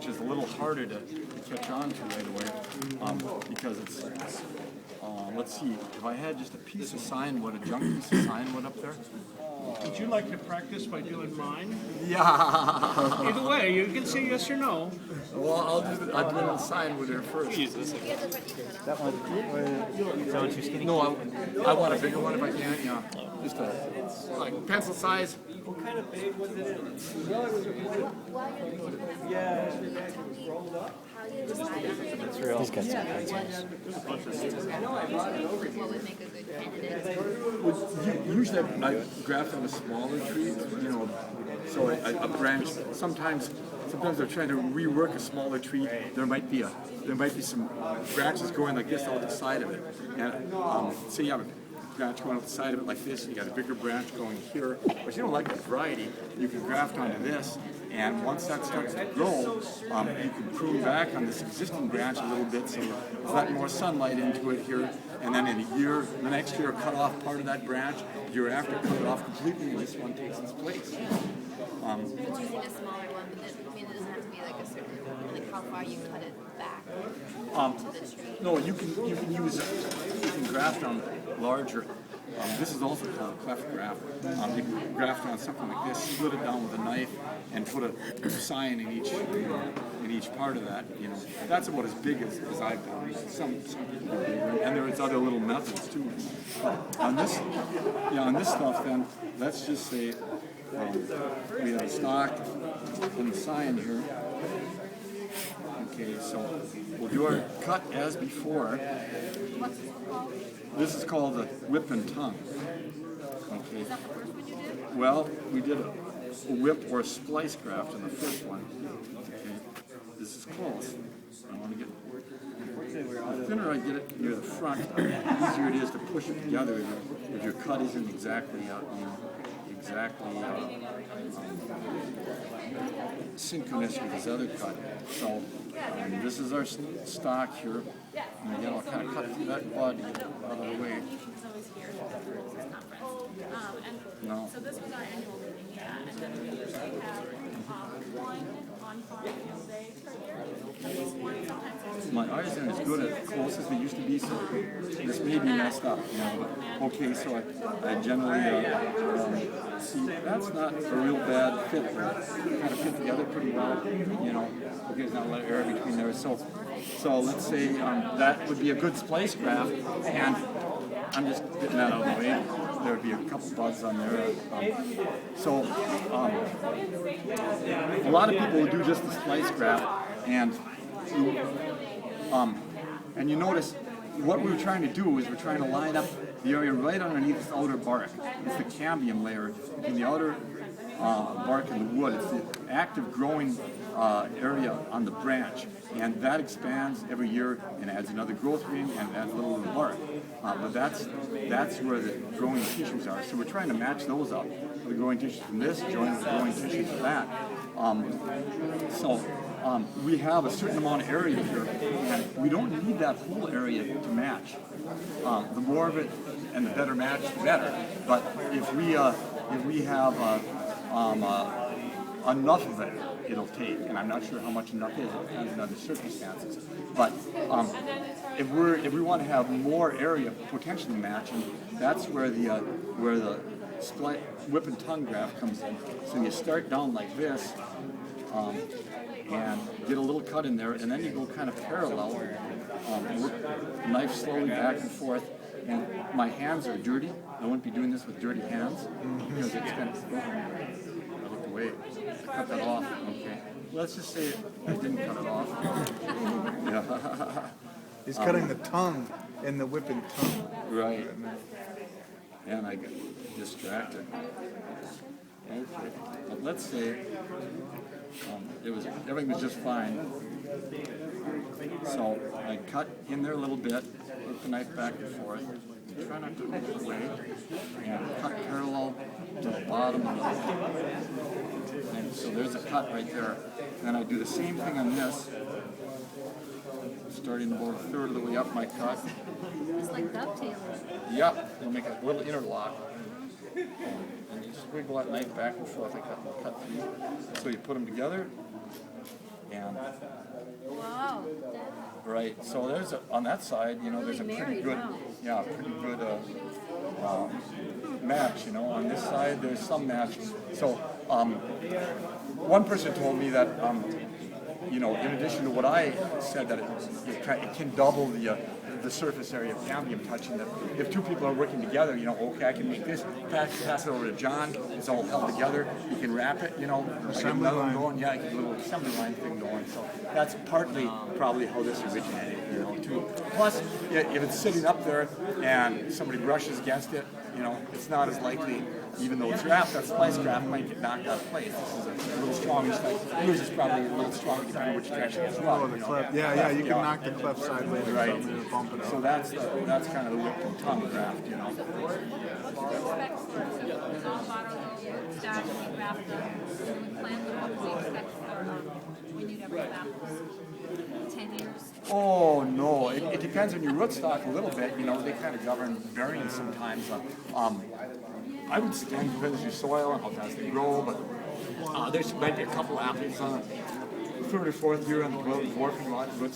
which is a little harder to catch on to right away, because it's, let's see, if I had just a piece of sign wood, a junk piece of sign wood up there. Would you like to practice by doing mine? Yeah. Either way, you can say yes or no. Well, I'll do a little sign wood there first. That one, is that one too skinny? No, I want a bigger one if I can, yeah. Just a, like, pencil size. What kind of bait was it? That's real. He's got some pencils. What would make a good candidate? Usually I graft on a smaller tree, you know, so a branch. Sometimes they're trying to rework a smaller tree. There might be some branches going like this out the side of it, and say you have a branch going out the side of it like this. You got a bigger branch going here, but you don't like the variety. You can graft onto this. And once that starts to grow, you can prune back on this existing branch a little bit, so let more sunlight into it here. And then in a year, the next year, cut off part of that branch. Year after, cut it off completely, and this one takes its place. Choosing a smaller one, but it doesn't have to be like a certain, like how far you cut it back to the tree. No, you can graft on larger. This is also called a cleft graft. You can graft on something like this, split it down with a knife, and put a sign in each part of that. You know, that's about as big as I've done. Some people do bigger, and there's other little methods too. On this stuff, then let's just say we have a stock and a sign here. Okay, so we'll do our cut as before. What's this called? This is called the whip and tongue. Okay. Is that the first one you did? Well, we did a whip or a splice graft in the first one. Okay. This is close. I want to get the thinner I get it near the front, the easier it is to push it together if your cut isn't exactly synchronous with his other cut. So this is our stock here. And again, I'll kind of cut through that bud out of the way. He's always here for this conference. No. So this was our annual meeting, yeah. And then we usually have one on-farm field day per year. At least one, sometimes there's My eyes aren't as good as close as they used to be, so this may be messed up. You know, but okay, so I generally see that's not a real bad fit. Kind of fit together pretty well. You know, okay, there's not a lot of air between there. So let's say that would be a good splice graft, and I'm just getting that out of the way. There would be a couple buds on there. A lot of people would do just the splice graft, and you notice what we're trying to do is we're trying to line up the area right underneath this outer bark. It's the cambium layer in the outer bark in the wood. It's the active growing area on the branch, and that expands every year and adds another growth ring and adds a little bark. But that's where the growing tissues are. So we're trying to match those up. The growing tissues from this join with the growing tissues of that. We have a certain amount of area here, and we don't need that whole area to match. The more of it and the better match, the better. But if we have enough of it, it'll take, and I'm not sure how much enough is. It depends on other circumstances. But if we want to have more area potentially matching, that's where the whip and tongue graft comes in. So you start down like this, and get a little cut in there, and then you go kind of parallel, work the knife slowly back and forth. And my hands are dirty. I wouldn't be doing this with dirty hands because it's kind of. I looked away. I cut that off. Okay. Let's just say I didn't cut it off. Yeah. He's cutting the tongue in the whipping tongue. Right. And I got distracted. Okay. But let's say everything was just fine. So I cut in there a little bit, work the knife back and forth, try not to move away, and cut parallel to the bottom. And so there's a cut right there. Then I do the same thing on this, starting about a third of the way up my cut. It's like dovetailing. Yep, you'll make a little interlock. And you just wiggle that knife back and forth. I cut through. So you put them together, And Wow. right, so there's on that side, you know, there's a pretty good, match. You know, on this side there's some match. So one person told me that you know, in addition to what I said, that it can double the surface area of cambium touching. That if two people are working together, you know, okay, I can make this, pass it over to John. It's all held together. You can wrap it, you know, I get another one going. Yeah, I get a little assembly line thing going. So that's partly probably how this originated, you know, too. Plus, if it's sitting up there and somebody brushes against it, you know, it's not as likely, even though it's wrapped, that splice graft might get knocked out of place. This is a little stronger. Yours is probably a little stronger depending on which direction it's run. The clef. Yeah, you can knock the clef sideways or Right. something and bump it up. So that's kind of the whip and tongue graft, you know. What's the specs for the non-bottle stack when we grab them, when we plant them, what do we expect for when you'd ever apples? 10 years? Oh no, it depends on your rootstock a little bit. You know, they kind of govern variance sometimes. I would say it depends on your soil and how fast they grow, but there's might be a couple apples on the third or fourth year on the dwarfing rootstock.